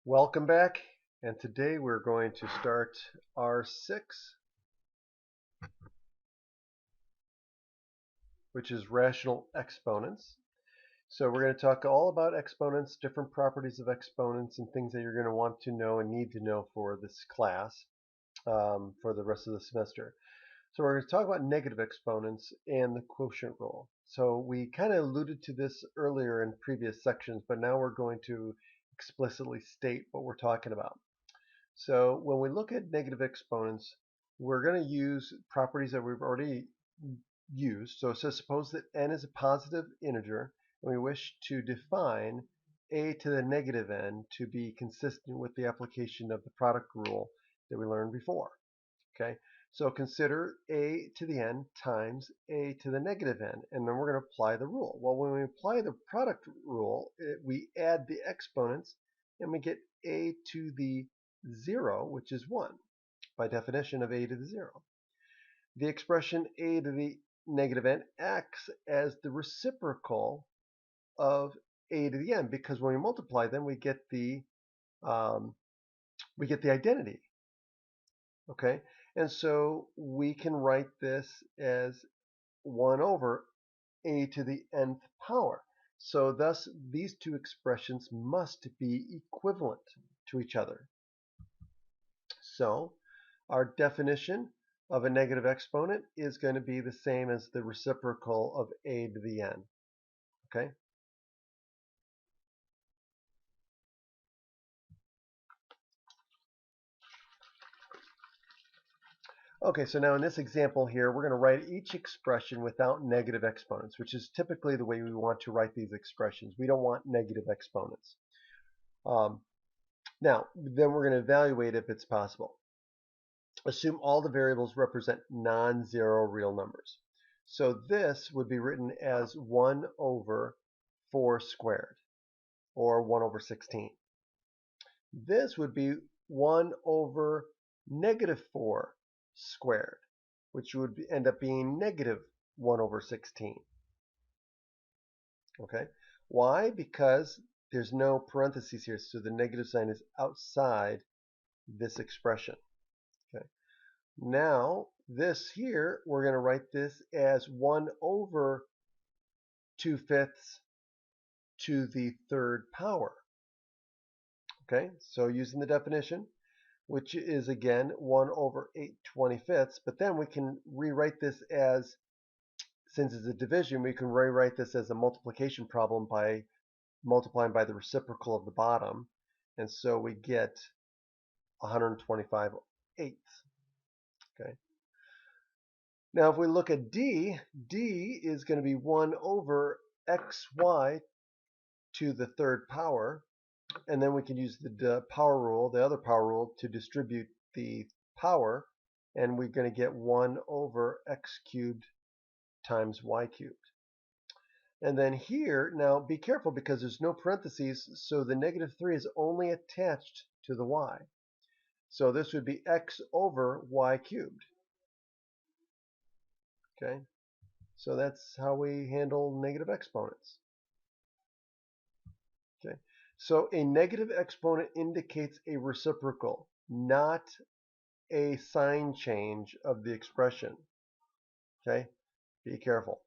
Welcome back, and today we're going to start R6, which is rational exponents. So we're going to talk all about exponents, different properties of exponents, and things that you're going to want to know and need to know for this class for the rest of the semester. So we're going to talk about negative exponents and the quotient rule. So we kind of alluded to this earlier in previous sections, but now we're going to explicitly state what we're talking about. So when we look at negative exponents, we're going to use properties that we've already used. So it says suppose that n is a positive integer, and we wish to define a to the negative n to be consistent with the application of the product rule that we learned before. Okay, so consider a to the n times a to the negative n, and then we're going to apply the rule. Well, when we apply the product rule, we add the exponents, and we get a to the 0, which is 1, by definition of a to the 0. The expression a to the negative n acts as the reciprocal of a to the n, because when we multiply them, we get the identity. Okay, and so we can write this as 1 over a to the nth power. So thus, these two expressions must be equivalent to each other. So our definition of a negative exponent is going to be the same as the reciprocal of a to the n. Okay? Okay, so now in this example here, we're going to write each expression without negative exponents, which is typically the way we want to write these expressions. We don't want negative exponents. Now, then we're going to evaluate if it's possible. Assume all the variables represent non-zero real numbers. So this would be written as 1 over 4 squared, or 1 over 16. This would be 1 over negative 4 squared, which would end up being negative 1 over 16. Okay? Why? Because there's no parentheses here, so the negative sign is outside this expression. Okay. Now, this here, we're going to write this as 1 over 2/5 to the third power. Okay, so using the definition, which is again 1 over 8/25, but then we can rewrite this as, since it's a division, we can rewrite this as a multiplication problem by multiplying by the reciprocal of the bottom, and so we get 125/8. Okay. Now if we look at d is going to be 1 over xy to the third power, and then we can use the power rule, the other power rule, to distribute the power, and we're going to get 1 over x cubed times y cubed. And then here, now be careful because there's no parentheses, so the negative 3 is only attached to the y. So this would be x over y cubed. Okay, so that's how we handle negative exponents. Okay, so a negative exponent indicates a reciprocal, not a sign change of the expression. Okay, be careful.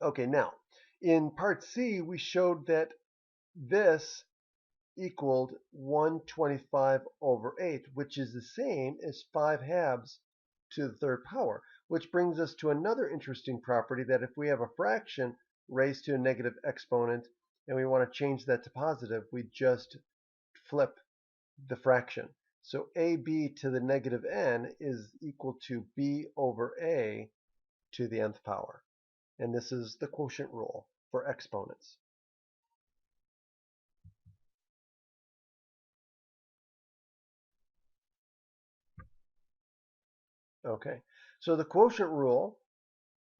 Okay, now in part C, we showed that this equaled 125/8, which is the same as 5/2 to the third power, which brings us to another interesting property, that if we have a fraction raised to a negative exponent and we want to change that to positive, we just flip the fraction. So ab to the negative n is equal to b over a to the nth power. And this is the quotient rule for exponents. Okay, so the quotient rule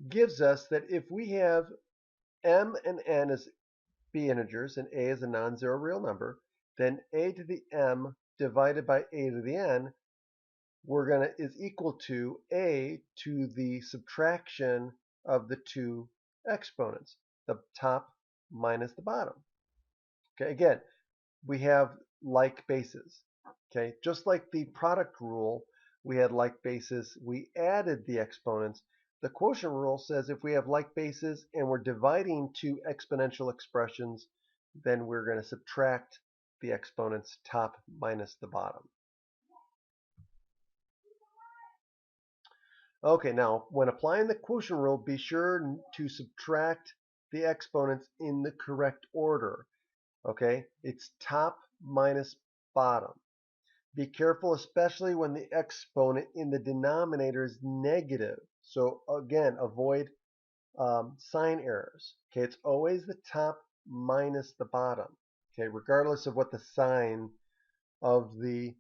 gives us that if we have m and n as b integers and a is a non-zero real number, then a to the m divided by a to the n is equal to a to the subtraction of the two exponents, the top minus the bottom. Okay, again, we have like bases. Okay, just like the product rule, we had like bases. We added the exponents. The quotient rule says if we have like bases and we're dividing two exponential expressions, then we're going to subtract the exponents top minus the bottom. Okay, now when applying the quotient rule, be sure to subtract the exponents in the correct order. Okay, it's top minus bottom. Be careful, especially when the exponent in the denominator is negative. So again, avoid sign errors. Okay, it's always the top minus the bottom. Okay, regardless of what the sign of the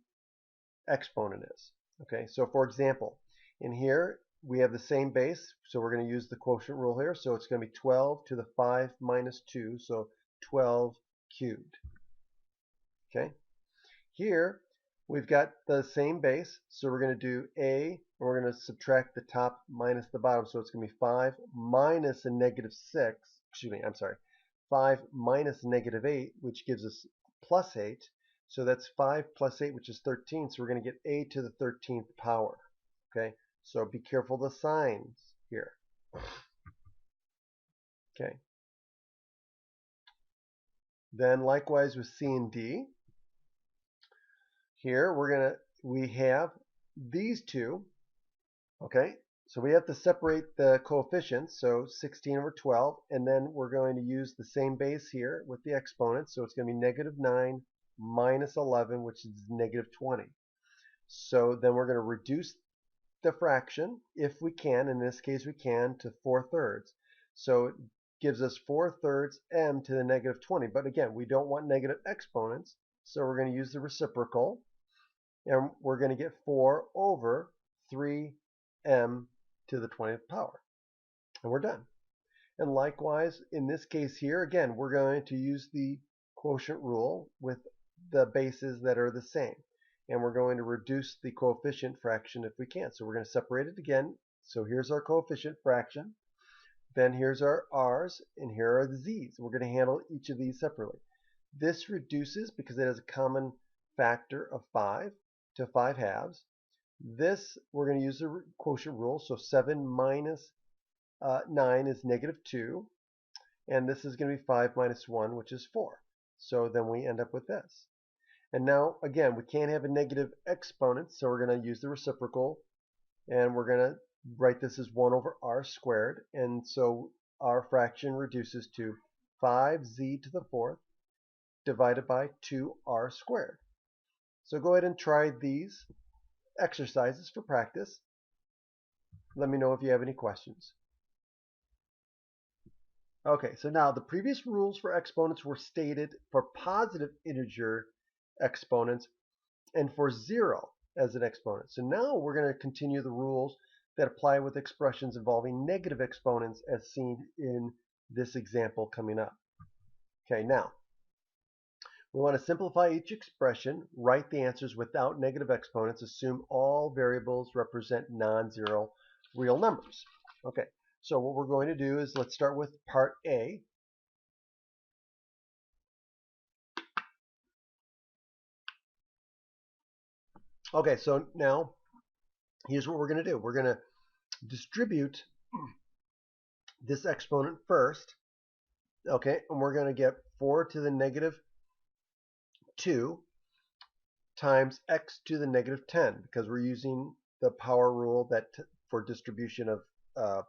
exponent is. Okay, so for example, in here we have the same base, so we're going to use the quotient rule here. So it's going to be 12 to the 5 minus 2, so 12 cubed. Okay, here we've got the same base, so we're going to do a, and we're going to subtract the top minus the bottom, so it's going to be 5 minus a negative 6, excuse me, I'm sorry, 5 minus negative 8, which gives us plus 8. So that's 5 plus 8, which is 13. So we're going to get a to the 13th power. Okay, so be careful the signs here. Okay. Then likewise with C and D. Here we have these two. Okay, so we have to separate the coefficients. So 16 over 12, and then we're going to use the same base here with the exponents. So it's going to be negative 9 minus 11, which is negative 20. So then we're going to reduce the fraction, if we can, in this case we can, to 4/3. So it gives us 4/3 m to the negative 20. But again, we don't want negative exponents, so we're going to use the reciprocal, and we're going to get 4 over 3m to the 20th power. And we're done. And likewise, in this case here, again, we're going to use the quotient rule with the bases that are the same. And we're going to reduce the coefficient fraction if we can. So we're going to separate it again. So here's our coefficient fraction. Then here's our r's, and here are the z's. We're going to handle each of these separately. This reduces because it has a common factor of 5 to 5 halves. This, we're going to use the quotient rule. So 7 minus 9 is negative 2. And this is going to be 5 minus 1, which is 4. So then we end up with this. And now, again, we can't have a negative exponent, so we're going to use the reciprocal, and we're going to write this as 1 over r squared. And so our fraction reduces to 5z to the 4th divided by 2r squared. So go ahead and try these exercises for practice. Let me know if you have any questions. Okay, so now the previous rules for exponents were stated for positive integer exponents and for 0 as an exponent. So now we're going to continue the rules that apply with expressions involving negative exponents as seen in this example coming up. Okay, now we want to simplify each expression, write the answers without negative exponents, assume all variables represent non-zero real numbers. Okay, so what we're going to do is let's start with part A. Okay, so now here's what we're going to do. We're going to distribute this exponent first. Okay, and we're going to get 4 to the negative 2 times x to the negative 10 because we're using the power rule that for distribution of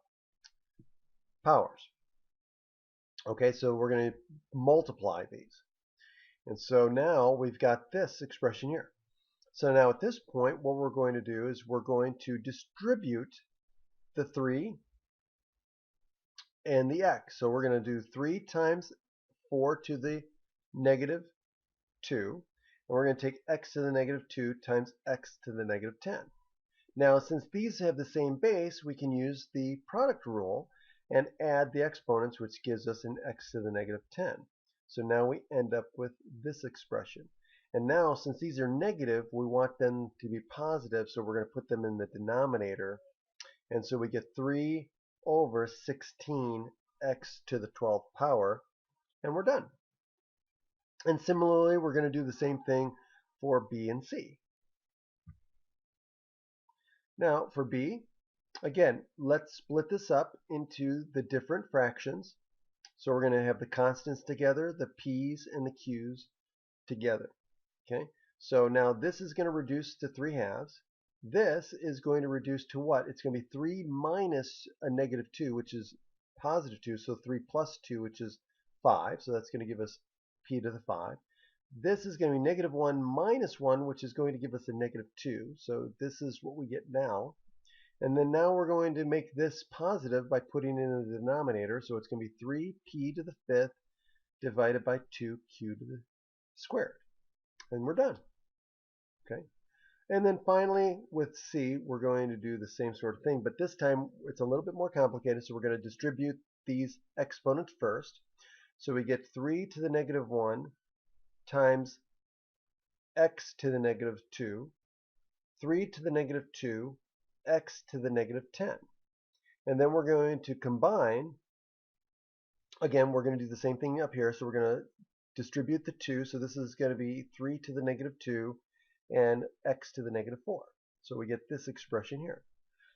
powers. Okay, so we're going to multiply these. And so now we've got this expression here. So now at this point, what we're going to do is we're going to distribute the 3 and the x. So we're going to do 3 times 4 to the negative 2. And we're going to take x to the negative 2 times x to the negative 10. Now, since these have the same base, we can use the product rule and add the exponents, which gives us an x to the negative 10. So now we end up with this expression. And now, since these are negative, we want them to be positive, so we're going to put them in the denominator. And so we get 3 over 16 x to the 12th power, and we're done. And similarly, we're going to do the same thing for B and C. Now, for B, again, let's split this up into the different fractions. So we're going to have the constants together, the P's and the Q's together. Okay, so now this is going to reduce to 3/2. This is going to reduce to what? It's going to be 3 minus a negative 2, which is positive 2, so 3 plus 2, which is 5, so that's going to give us p to the 5. This is going to be negative 1 minus 1, which is going to give us a negative 2, so this is what we get now. And then now we're going to make this positive by putting in the denominator, so it's going to be 3p to the 5th divided by 2q to the squared. And we're done. Okay. And then finally, with C, we're going to do the same sort of thing, but this time it's a little bit more complicated, so we're going to distribute these exponents first. So we get 3 to the negative 1 times x to the negative 2, 3 to the negative 2, x to the negative 10. And then we're going to combine. Again, we're going to do the same thing up here, so we're going to distribute the 2, so this is going to be 3 to the negative 2 and x to the negative 4. So we get this expression here.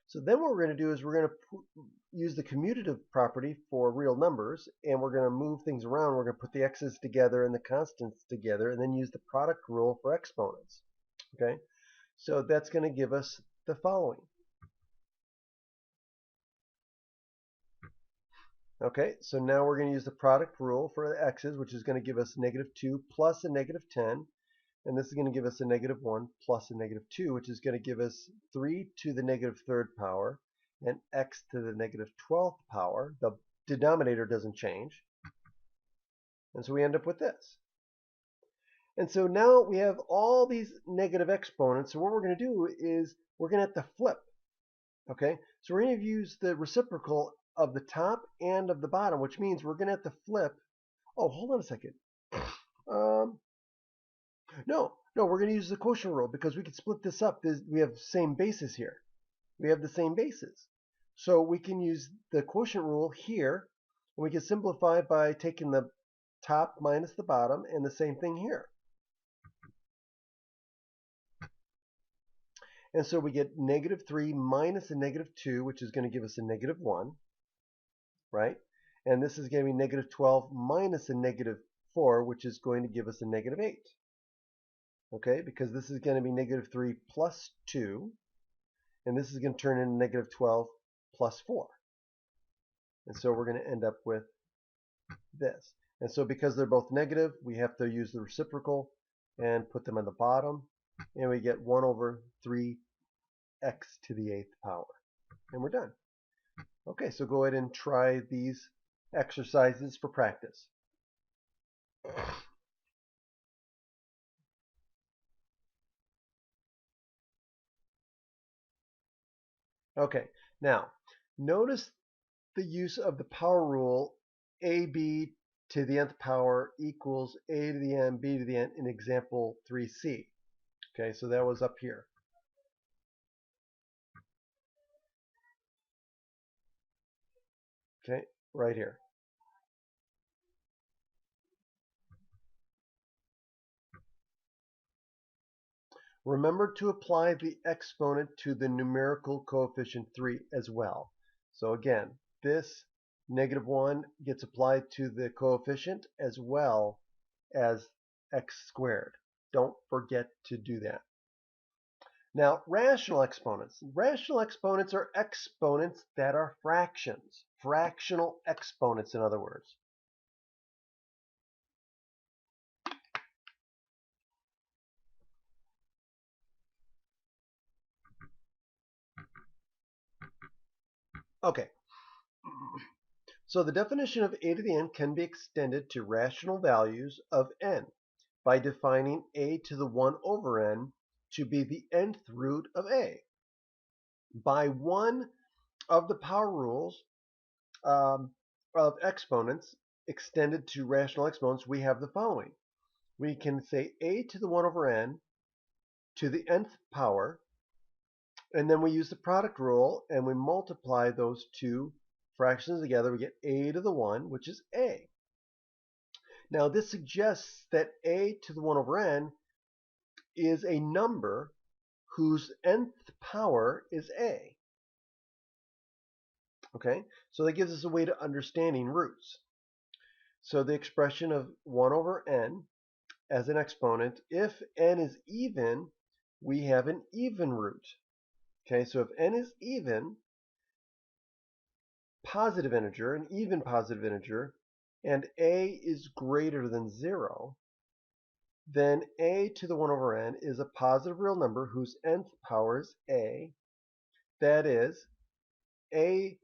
So then what we're going to do is we're going to use the commutative property for real numbers, and we're going to move things around. We're going to put the x's together and the constants together, and then use the product rule for exponents. Okay, so that's going to give us the following. Okay, so now we're going to use the product rule for the x's, which is going to give us negative 2 plus a negative 10. And this is going to give us a negative 1 plus a negative 2, which is going to give us 3 to the negative 3rd power and x to the negative 12th power. The denominator doesn't change. And so we end up with this. And so now we have all these negative exponents. So what we're going to do is we're going to have to flip. Okay, so we're going to use the reciprocal of the top and of the bottom, which means we're going to have to flip. Oh, hold on a second. No, we're going to use the quotient rule because we can split this up. We have the same basis here. We have the same basis. So we can use the quotient rule here, and we can simplify by taking the top minus the bottom, and the same thing here. And so we get negative 3 minus a negative 2, which is going to give us a negative 1, right? And this is going to be negative 12 minus a negative 4, which is going to give us a negative 8. Okay, because this is going to be negative 3 plus 2, and this is going to turn into negative 12 plus 4. And so we're going to end up with this. And so because they're both negative, we have to use the reciprocal and put them on the bottom, and we get 1 over 3x to the 8th power. And we're done. Okay, so go ahead and try these exercises for practice. Okay, now notice the use of the power rule ab to the nth power equals a to the n, b to the n in example 3c. Okay, so that was up here. Okay, right here. Remember to apply the exponent to the numerical coefficient 3 as well. So again, this negative 1 gets applied to the coefficient as well as x squared. Don't forget to do that. Now, rational exponents. Rational exponents are exponents that are fractions. Fractional exponents, in other words. Okay. So the definition of a to the n can be extended to rational values of n by defining a to the 1 over n to be the nth root of a. By one of the power rules of exponents extended to rational exponents, we have the following. We can say a to the 1 over n to the nth power, and then we use the product rule and we multiply those two fractions together. We get a to the 1, which is a. Now this suggests that a to the 1 over n is a number whose nth power is a. Okay, so that gives us a way to understanding roots. So the expression of 1 over n as an exponent, if n is even, we have an even root. Okay, so if n is even, positive integer, an even positive integer, and a is greater than 0, then a to the 1 over n is a positive real number whose nth power is a. That is, a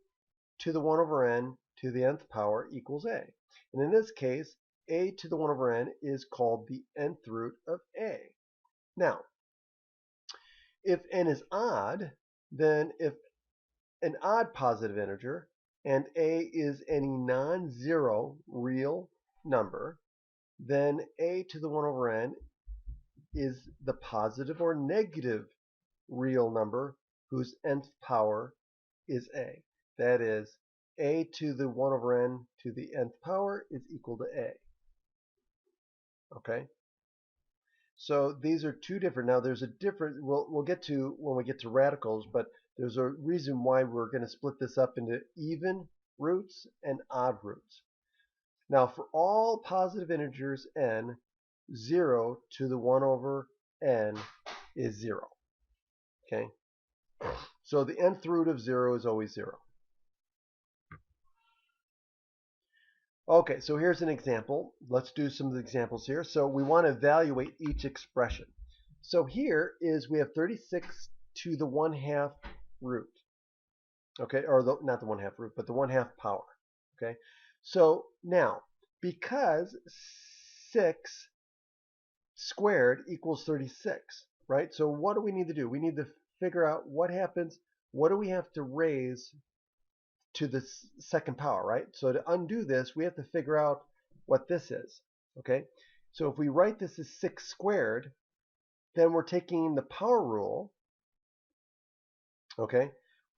to the 1 over n to the nth power equals a. And in this case, a to the 1 over n is called the nth root of a. Now, if n is odd, then if an odd positive integer and a is any non-zero real number, then a to the 1 over n is the positive or negative real number whose nth power is a. That is, a to the 1 over n to the nth power is equal to a. Okay? So these are two different. Now there's a different, we'll get to when we get to radicals, but there's a reason why we're going to split this up into even roots and odd roots. Now for all positive integers n, 0 to the 1 over n is 0. Okay? So the nth root of 0 is always 0. Okay, so here's an example. Let's do some of the examples here. So we want to evaluate each expression. So here is we have 36 to the 1/2 root. Okay, or not the 1/2 root, but the 1/2 power. Okay, so now because 6 squared equals 36, right? So what do we need to do? We need to figure out what happens. What do we have to raise to the second power, right? So to undo this, we have to figure out what this is, okay? So if we write this as 6 squared, then we're taking the power rule, okay?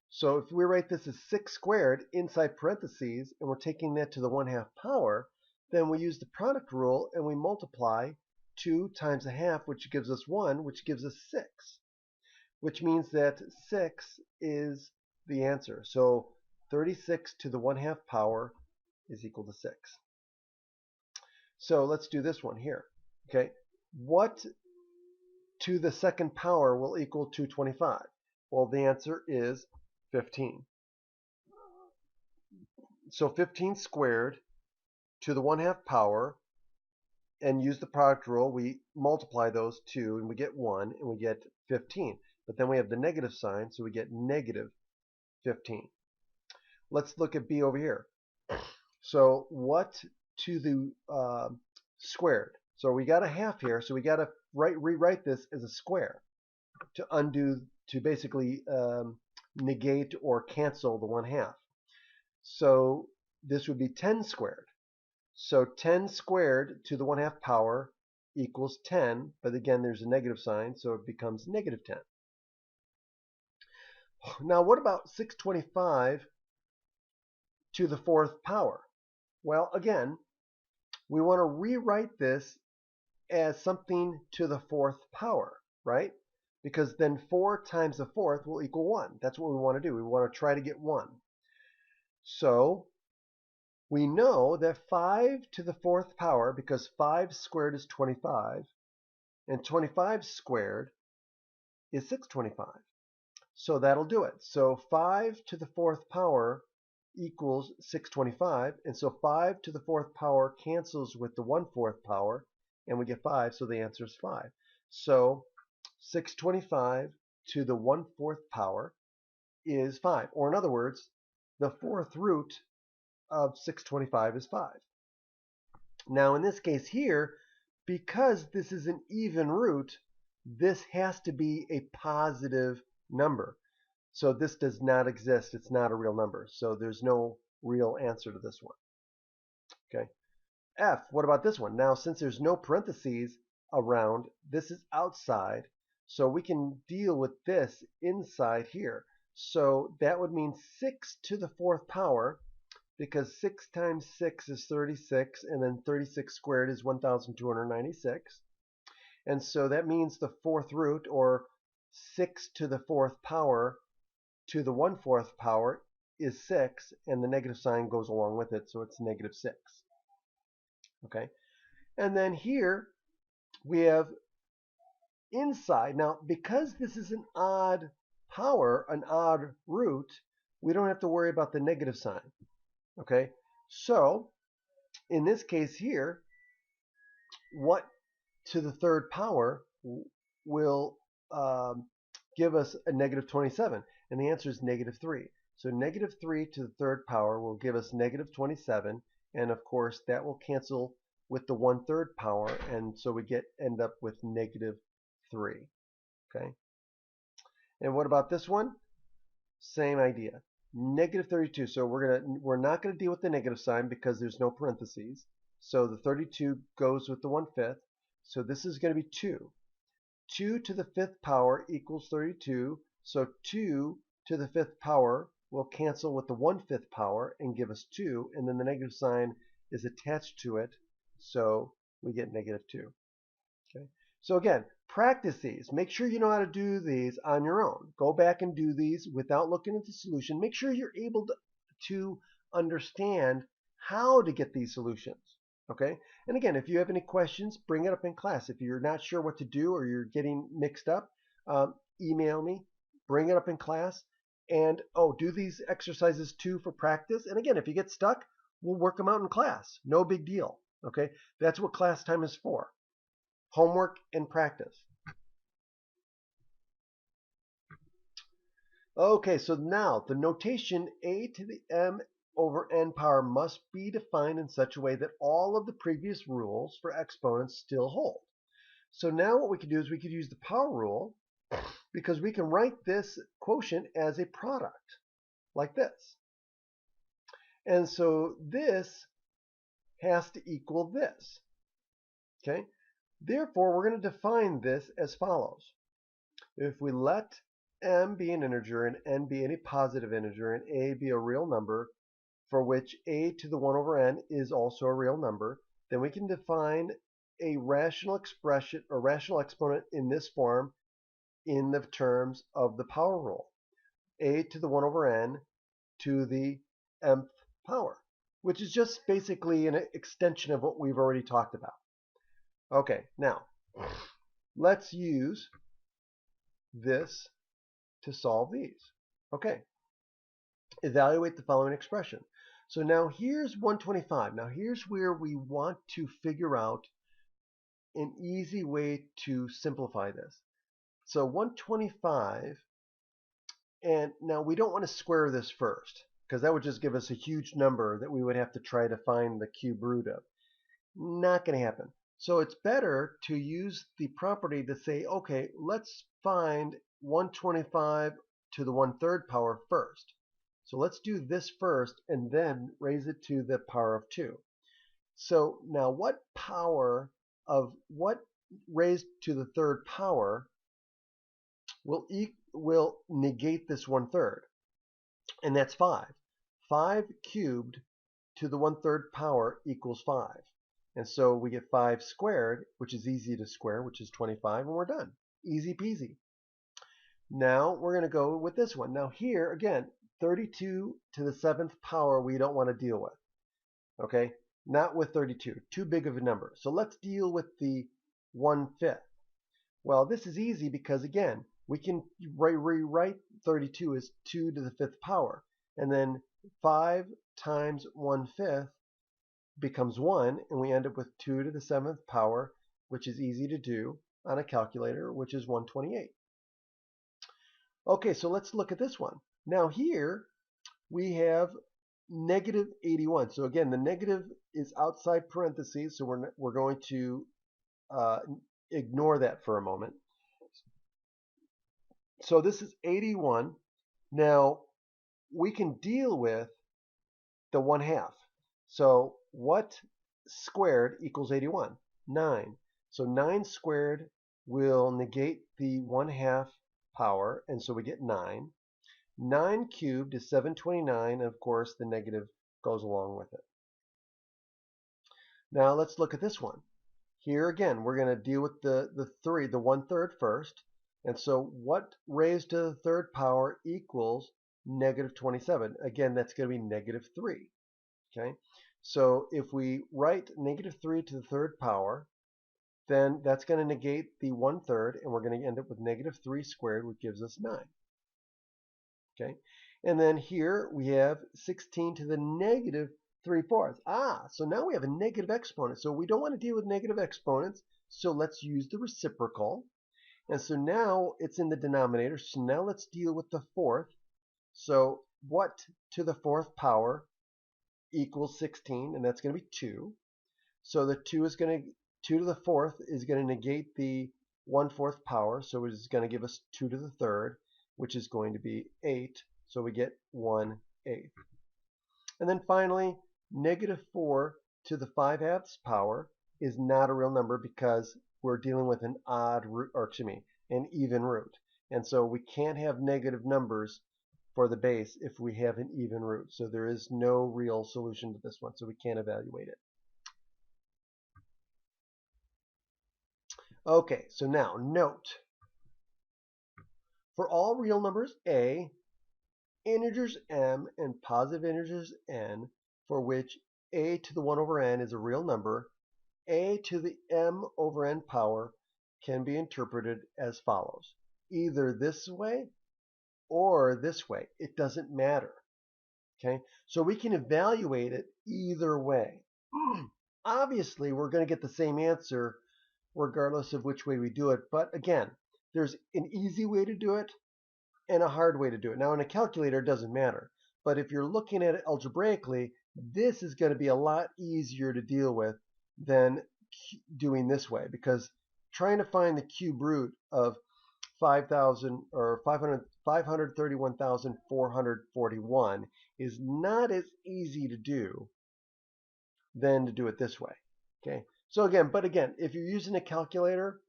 So if we write this as 6 squared inside parentheses, and we're taking that to the 1/2 power, then we use the product rule and we multiply 2 times 1/2, which gives us 1, which gives us 6, which means that 6 is the answer. So 36 to the 1/2 power is equal to 6. So let's do this one here. Okay, what to the second power will equal 225? Well, the answer is 15. So 15 squared to the 1/2 power, and use the product rule, we multiply those two and we get 1 and we get 15. But then we have the negative sign, so we get negative 15. Let's look at b over here. So what to the squared? So we got a half here, so we got to rewrite this as a square to undo, to basically negate or cancel the 1/2. So this would be 10 squared. So 10 squared to the 1/2 power equals 10, but again there's a negative sign, so it becomes negative 10. Now what about 625 to the 4th power? Well, again, we want to rewrite this as something to the 4th power, right? Because then 4 times the 4th will equal 1. That's what we want to do. We want to try to get 1. So we know that 5 to the 4th power, because 5 squared is 25, and 25 squared is 625. So that'll do it. So 5 to the 4th power equals 625, and so 5 to the 4th power cancels with the 1/4 power, and we get 5, so the answer is 5. So 625 to the 1/4 power is 5, or in other words, the 4th root of 625 is 5. Now in this case here, because this is an even root, this has to be a positive number. So this does not exist. It's not a real number. So there's no real answer to this one. Okay. F, what about this one? Now, since there's no parentheses around, this is outside. So we can deal with this inside here. So that would mean 6 to the 4th power because 6 times 6 is 36, and then 36 squared is 1,296. And so that means the fourth root, or 6 to the fourth power to the 1/4 power, is 6, and the negative sign goes along with it, so it's negative 6. Okay, and then here we have inside. Now, because this is an odd power, an odd root, we don't have to worry about the negative sign. Okay, so in this case here, what to the third power will give us a negative 27? And the answer is negative 3. So negative 3 to the third power will give us negative 27. And of course, that will cancel with the 1/3 power. And so we end up with negative 3. Okay. And what about this one? Same idea. Negative 32. So we're not going to deal with the negative sign because there's no parentheses. So the 32 goes with the 1/5. So this is going to be 2. 2 to the 5th power equals 32. So 2 to the 5th power will cancel with the 1/5 power and give us 2. And then the negative sign is attached to it. So we get negative 2. Okay. So again, practice these. Make sure you know how to do these on your own. Go back and do these without looking at the solution. Make sure you're able to understand how to get these solutions. Okay? And again, if you have any questions, bring it up in class. If you're not sure what to do or you're getting mixed up, email me, bring it up in class, and do these exercises too for practice. And again, if you get stuck, we'll work them out in class. No big deal. Okay? That's what class time is for. Homework and practice. Okay, so now the notation a to the m over n power must be defined in such a way that all of the previous rules for exponents still hold. So now what we can do is we could use the power rule, because we can write this quotient as a product like this. And so this has to equal this. Okay? Therefore, we're going to define this as follows. If we let m be an integer and n be any positive integer and a be a real number, for which a to the 1 over n is also a real number, then we can define a rational expression or rational exponent in this form in the terms of the power rule. A to the 1 over n to the mth power, which is just basically an extension of what we've already talked about. Okay, now let's use this to solve these. Okay, evaluate the following expression. So now here's 125. Now here's where we want to figure out an easy way to simplify this. So 125, and now we don't want to square this first, because that would just give us a huge number that we would have to try to find the cube root of. Not going to happen. So it's better to use the property to say, okay, let's find 125 to the 1/3 power first. So let's do this first and then raise it to the power of 2. So now what raised to the 3rd power will negate this 1/3? And that's 5. 5 cubed to the 1/3 power equals 5. And so we get 5 squared, which is easy to square, which is 25, and we're done. Easy peasy. Now we're going to go with this one. Now here, again, 32 to the 7th power we don't want to deal with. Okay? Not with 32. Too big of a number. So let's deal with the 1/5. Well, this is easy because, again, we can rewrite 32 as 2 to the 5th power. And then 5 times 1/5 becomes 1, and we end up with 2 to the 7th power, which is easy to do on a calculator, which is 128. Okay, so let's look at this one. Now here we have negative 81. So again, the negative is outside parentheses, so we're going to ignore that for a moment. So this is 81. Now we can deal with the 1/2. So what squared equals 81? 9. So 9 squared will negate the 1/2 power, and so we get 9. 9 cubed is 729, and of course the negative goes along with it. Now let's look at this one. Here again, we're going to deal with the 1/3 first. And so what raised to the third power equals negative 27? Again, that's going to be negative 3. Okay, so if we write negative 3 to the third power, then that's going to negate the 1/3, and we're going to end up with negative 3 squared, which gives us 9. Okay, and then here we have 16 to the negative 3/4. So now we have a negative exponent. So we don't want to deal with negative exponents, so let's use the reciprocal. And so now it's in the denominator, so now let's deal with the fourth. So what to the fourth power equals 16, and that's going to be 2. So the 2 to the fourth is going to negate the 1/4 power, so it is going to give us 2 to the third, which is going to be 8, so we get 1/8. And then finally, negative 4 to the 5/2 power is not a real number because we're dealing with an odd root, or excuse me, an even root. And so we can't have negative numbers for the base if we have an even root. So there is no real solution to this one, so we can't evaluate it. Okay, so now note. For all real numbers a, integers m, and positive integers n, for which a to the 1 over n is a real number, a to the m over n power can be interpreted as follows. Either this way or this way. It doesn't matter. Okay, so we can evaluate it either way. Obviously, we're going to get the same answer regardless of which way we do it. But again, there's an easy way to do it and a hard way to do it. Now, in a calculator, it doesn't matter. But if you're looking at it algebraically, this is going to be a lot easier to deal with than doing this way, because trying to find the cube root of 531,441 is not as easy to do than to do it this way. Okay. So again, if you're using a calculator,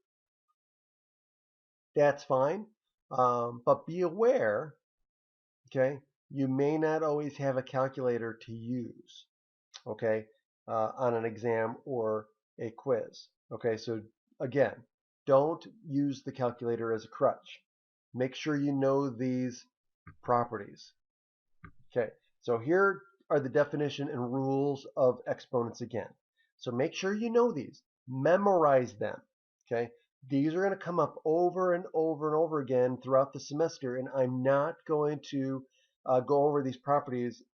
that's fine. But be aware, okay, you may not always have a calculator to use, okay, on an exam or a quiz. Okay, so again, don't use the calculator as a crutch. Make sure you know these properties. Okay, so here are the definition and rules of exponents again. So make sure you know these. Memorize them. Okay, these are going to come up over and over and over again throughout the semester, and I'm not going to go over these properties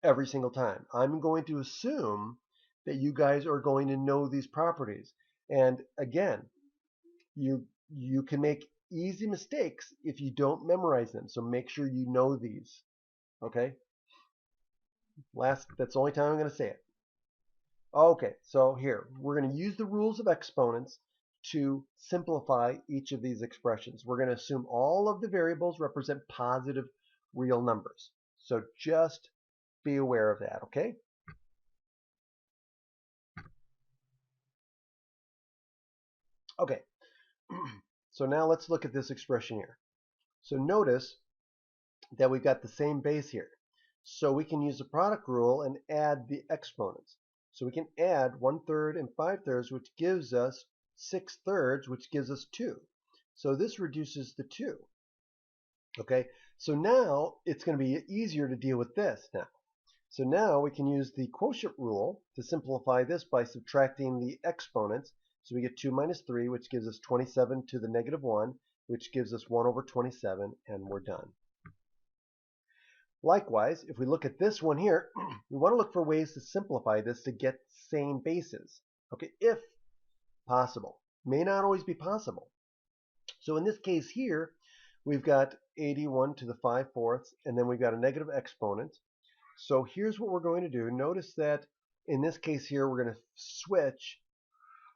every single time. I'm going to assume that you guys are going to know these properties. And again, you can make easy mistakes if you don't memorize them. So make sure you know these. Okay? That's the only time I'm going to say it. Okay, so here, we're going to use the rules of exponents to simplify each of these expressions. We're going to assume all of the variables represent positive real numbers. So just be aware of that, okay? Okay, so now let's look at this expression here. So notice that we've got the same base here. So we can use the product rule and add the exponents. So we can add 1/3 and 5/3, which gives us 6/3, which gives us 2. So this reduces the 2. Okay, so now it's going to be easier to deal with this now. So now we can use the quotient rule to simplify this by subtracting the exponents. So we get 2 minus 3, which gives us 27 to the negative 1, which gives us 1 over 27, and we're done. Likewise, if we look at this one here, we want to look for ways to simplify this to get same bases. Okay, if possible. May not always be possible. So in this case here, we've got 81 to the 5/4, and then we've got a negative exponent. So here's what we're going to do. Notice that in this case here, we're going to switch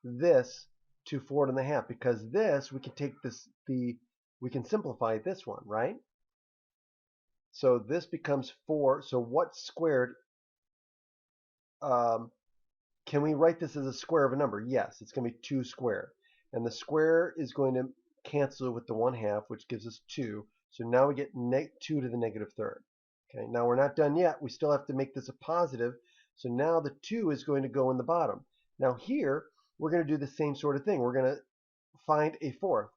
this to 4.5, because this, we can take this, we can simplify this one, right? So this becomes 4. So what's squared? Can we write this as a square of a number? Yes, it's going to be 2 squared. And the square is going to cancel with the 1/2, which gives us 2. So now we get 2 to the negative 3rd. Okay, now we're not done yet. We still have to make this a positive. So now the 2 is going to go in the bottom. Now here, we're going to do the same sort of thing. We're going to find a fourth,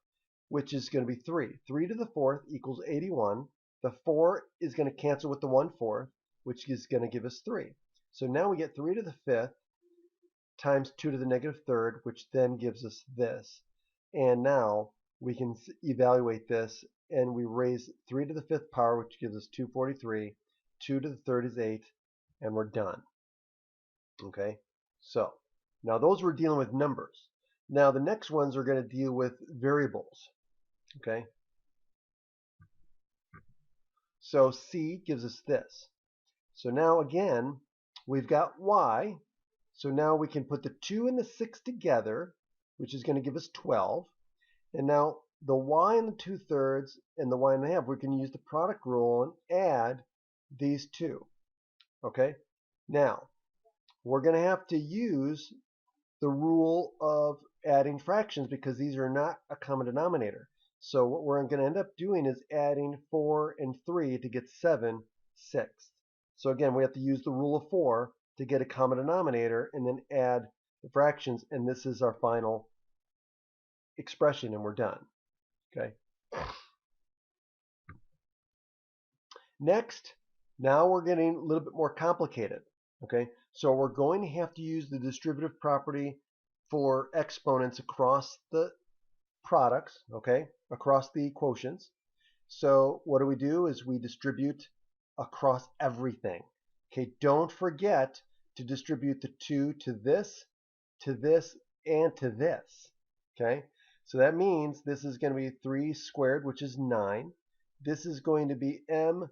which is going to be 3. 3 to the fourth equals 81. The 4 is going to cancel with the 1/4, which is going to give us 3. So now we get 3 to the fifth times 2 to the negative third, which then gives us this. And now we can evaluate this, and we raise 3 to the fifth power, which gives us 243. 2 to the third is 8, and we're done. Okay, so now those were dealing with numbers. Now the next ones are going to deal with variables. Okay, so C gives us this. So now again, we've got Y. So now we can put the 2 and the 6 together, which is going to give us 12. And now the Y and the 2/3 and the Y and a half, we can use the product rule and add these two. Okay, now we're going to have to use the rule of adding fractions because these are not a common denominator. So what we're going to end up doing is adding 4 and 3 to get 7/6. So again, we have to use the rule of 4 to get a common denominator and then add the fractions, and this is our final expression, and we're done. Okay. Next, now we're getting a little bit more complicated. Okay, so we're going to have to use the distributive property for exponents across the products, okay, across the quotients. So what do is we distribute across everything. Okay, don't forget to distribute the 2 to this, and to this. Okay, so that means this is going to be 3 squared, which is 9. This is going to be m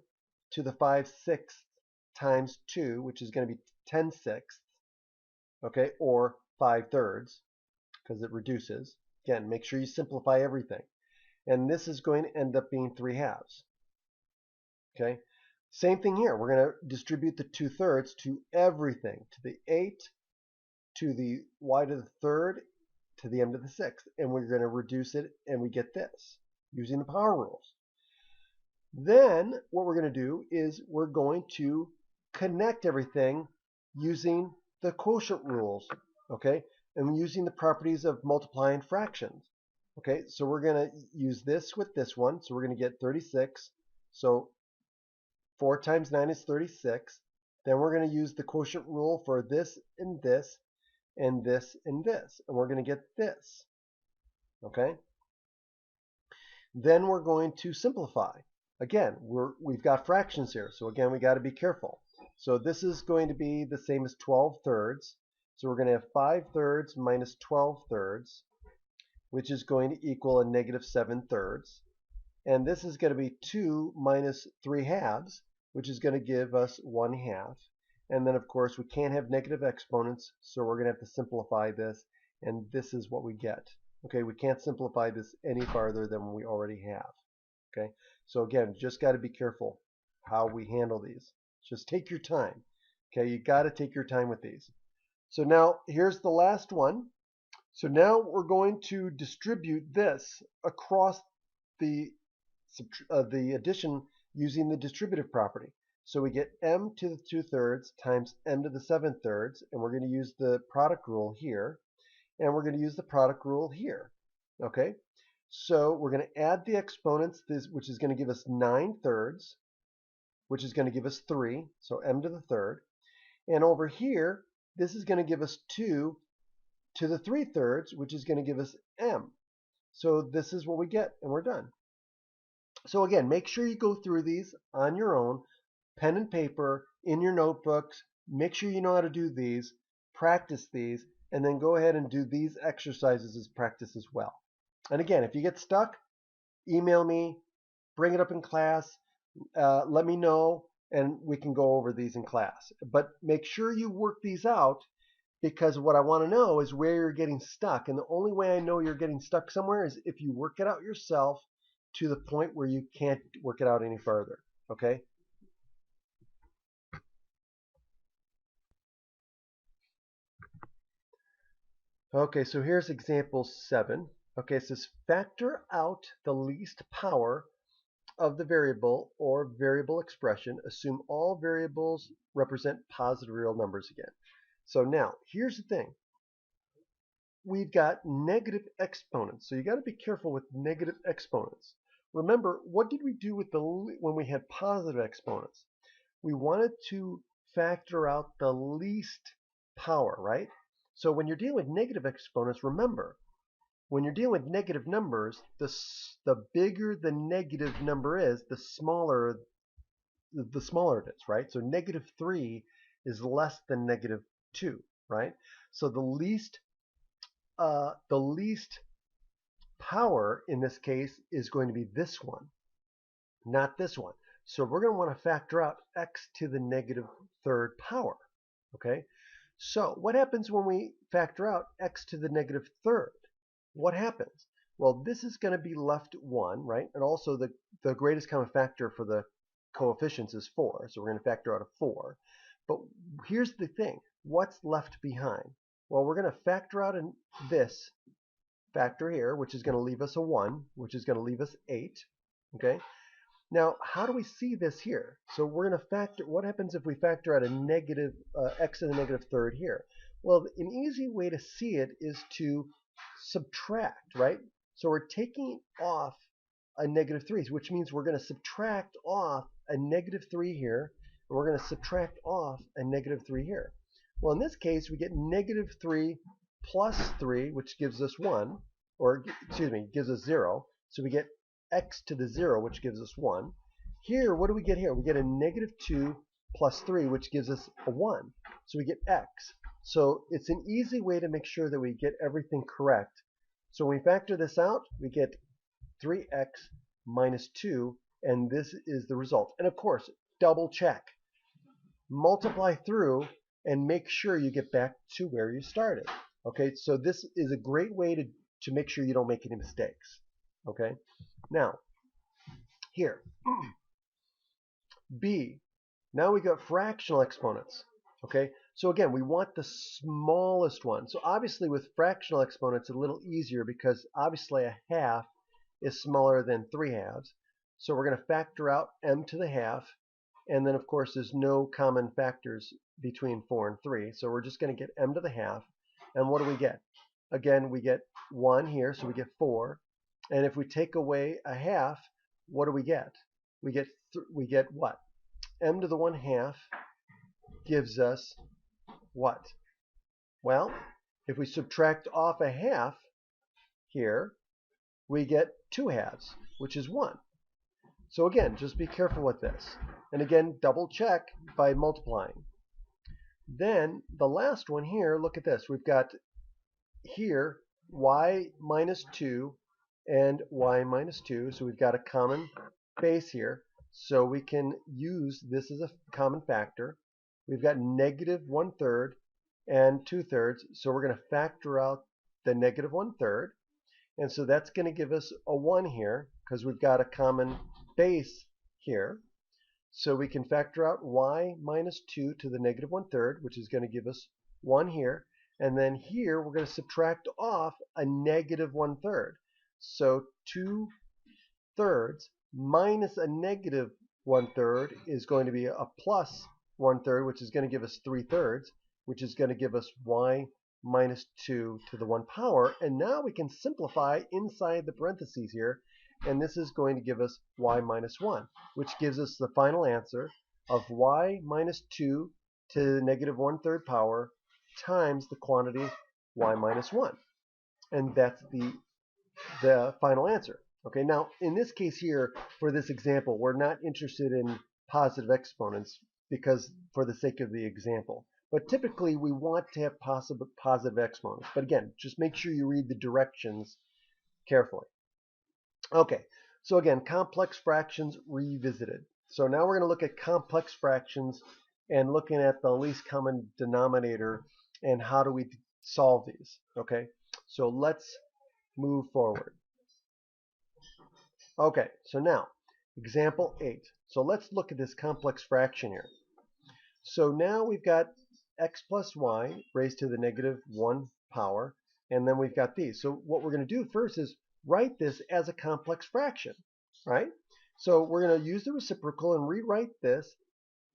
to the 5/6 times 2, which is going to be 10/6, okay, or 5/3, because it reduces. Again, make sure you simplify everything. And this is going to end up being 3/2. Okay, same thing here. We're going to distribute the 2/3 to everything, to the 8, to the y to the third, to the m to the 6th, and we're going to reduce it, and we get this using the power rules. Then what we're going to do is we're going to connect everything using the quotient rules, okay, and using the properties of multiplying fractions. Okay, so we're going to use this with this one, so we're going to get 36. So 4 times 9 is 36. Then we're going to use the quotient rule for this and this and this and this, and we're going to get this. Okay, then we're going to simplify. Again, we've got fractions here, so again, we got to be careful. So this is going to be the same as 12/3. So we're going to have 5/3 minus 12/3, which is going to equal a negative 7/3. And this is going to be 2 minus 3/2, which is going to give us 1/2. And then, of course, we can't have negative exponents, so we're going to have to simplify this, and this is what we get. Okay, we can't simplify this any farther than we already have. Okay, so again, just got to be careful how we handle these. Just take your time. Okay, you got to take your time with these. So now here's the last one. So now we're going to distribute this across the addition using the distributive property. So we get m to the 2/3 times m to the 7/3, and we're going to use the product rule here, and we're going to use the product rule here. Okay, so we're going to add the exponents, which is going to give us 9/3, which is going to give us 3, so m to the third. And over here, this is going to give us 2 to the 3/3, which is going to give us m. So this is what we get, and we're done. So again, make sure you go through these on your own, pen and paper, in your notebooks. Make sure you know how to do these, practice these, and then go ahead and do these exercises as practice as well. And again, if you get stuck, email me, bring it up in class, let me know, and we can go over these in class. But make sure you work these out, because what I want to know is where you're getting stuck. And the only way I know you're getting stuck somewhere is if you work it out yourself to the point where you can't work it out any further. Okay? Okay, so here's example 7. Okay, it says factor out the least power of the variable or variable expression, assume all variables represent positive real numbers again. So now, here's the thing. We've got negative exponents, so you got to be careful with negative exponents. Remember, what did we do with when we had positive exponents? We wanted to factor out the least power, right? So when you're dealing with negative exponents, remember, when you're dealing with negative numbers, the bigger the negative number is, the smaller it is, right? So negative 3 is less than negative 2, right? So the least power in this case is going to be this one, not this one. So we're going to want to factor out x to the negative third power, okay? So what happens when we factor out x to the negative third? What happens? Well, this is going to be left 1, right? And also the greatest common factor for the coefficients is 4, so we're going to factor out a 4. But here's the thing. What's left behind? Well, we're going to factor out this factor here, which is going to leave us a 1, which is going to leave us 8, okay? Now, how do we see this here? So we're going to factor, what happens if we factor out a negative, x to the negative third here? Well, an easy way to see it is to subtract, right? So we're taking off a negative 3, which means we're going to subtract off a negative 3 here, and we're going to subtract off a negative 3 here. Well, in this case, we get negative 3 plus 3, which gives us 1, or excuse me, gives us 0. So we get x to the 0, which gives us 1. Here, what do we get here? We get a negative 2 plus 3, which gives us a 1. So we get x. So it's an easy way to make sure that we get everything correct. So when we factor this out, we get 3x minus 2, and this is the result. And of course, double check. Multiply through and make sure you get back to where you started. Okay, so this is a great way to make sure you don't make any mistakes. Okay, now here, B. Now we got fractional exponents. Okay, so again, we want the smallest one. So obviously with fractional exponents, it's a little easier because obviously a half is smaller than 3 halves. So we're going to factor out m to the half. And then, of course, there's no common factors between 4 and 3. So we're just going to get m to the half. And what do we get? Again, we get 1 here, so we get 4. And if we take away a half, what do we get? We get what? M to the 1/2 gives us what? Well, if we subtract off a half here, we get 2 halves, which is 1. So again, just be careful with this. And again, double check by multiplying. Then the last one here, look at this. We've got here y minus 2 and y minus 2. So we've got a common base here. So we can use this as a common factor. We've got negative 1/3 and 2/3. So we're going to factor out the negative 1/3. And so that's going to give us a 1 here because we've got a common base here. So we can factor out y minus 2 to the negative 1/3, which is going to give us 1 here. And then here we're going to subtract off a negative 1/3. So 2/3 minus a negative 1/3 is going to be a plus 1/3, which is going to give us 3/3, which is going to give us y minus 2 to the 1 power. And now we can simplify inside the parentheses here. And this is going to give us y minus 1, which gives us the final answer of y minus 2 to the negative 1/3 power times the quantity y minus 1. And that's the final answer. Okay, now in this case here, for this example, we're not interested in positive exponents because for the sake of the example. But typically we want to have positive exponents. But again, just make sure you read the directions carefully. Okay, so again, complex fractions revisited. So now we're going to look at complex fractions and looking at the least common denominator and how do we solve these. Okay, so let's move forward. Okay, so now, example 8. So let's look at this complex fraction here. So now we've got x plus y raised to the negative 1 power, and then we've got these. So what we're going to do first is write this as a complex fraction, right? So we're going to use the reciprocal and rewrite this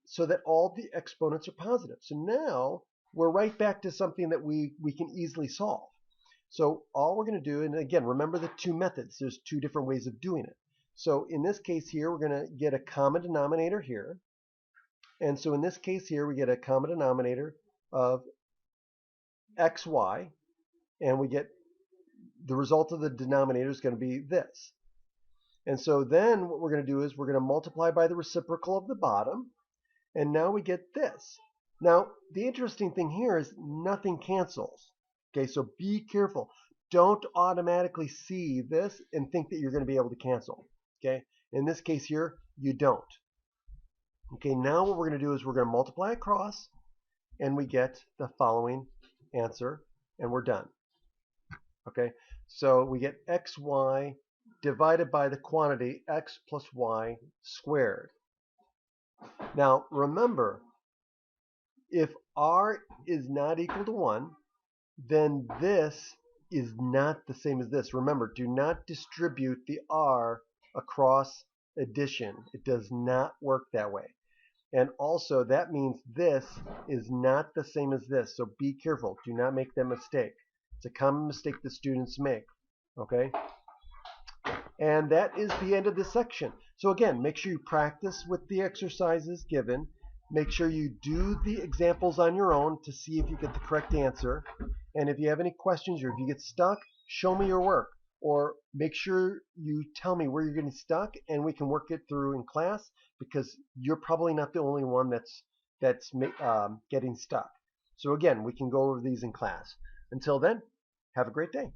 so that all the exponents are positive. So now we're right back to something that we can easily solve. So all we're going to do, and again, remember the two methods. There's two different ways of doing it. So in this case here, we're going to get a common denominator here. And so in this case here, we get a common denominator of xy, and we get the result of the denominator is going to be this. And so then what we're going to do is we're going to multiply by the reciprocal of the bottom, and now we get this. Now, the interesting thing here is nothing cancels. Okay, so be careful. Don't automatically see this and think that you're going to be able to cancel. Okay, in this case here, you don't. Okay, now what we're going to do is we're going to multiply across, and we get the following answer, and we're done. Okay, so we get xy divided by the quantity x plus y squared. Now, remember, if r is not equal to 1, then this is not the same as this. Remember, do not distribute the r across addition. It does not work that way. And also, that means this is not the same as this. So be careful. Do not make that mistake. It's a common mistake that students make. Okay? And that is the end of this section. So again, make sure you practice with the exercises given. Make sure you do the examples on your own to see if you get the correct answer. And if you have any questions or if you get stuck, show me your work. Or make sure you tell me where you're getting stuck and we can work it through in class, because you're probably not the only one that's getting stuck. So again, we can go over these in class. Until then, have a great day.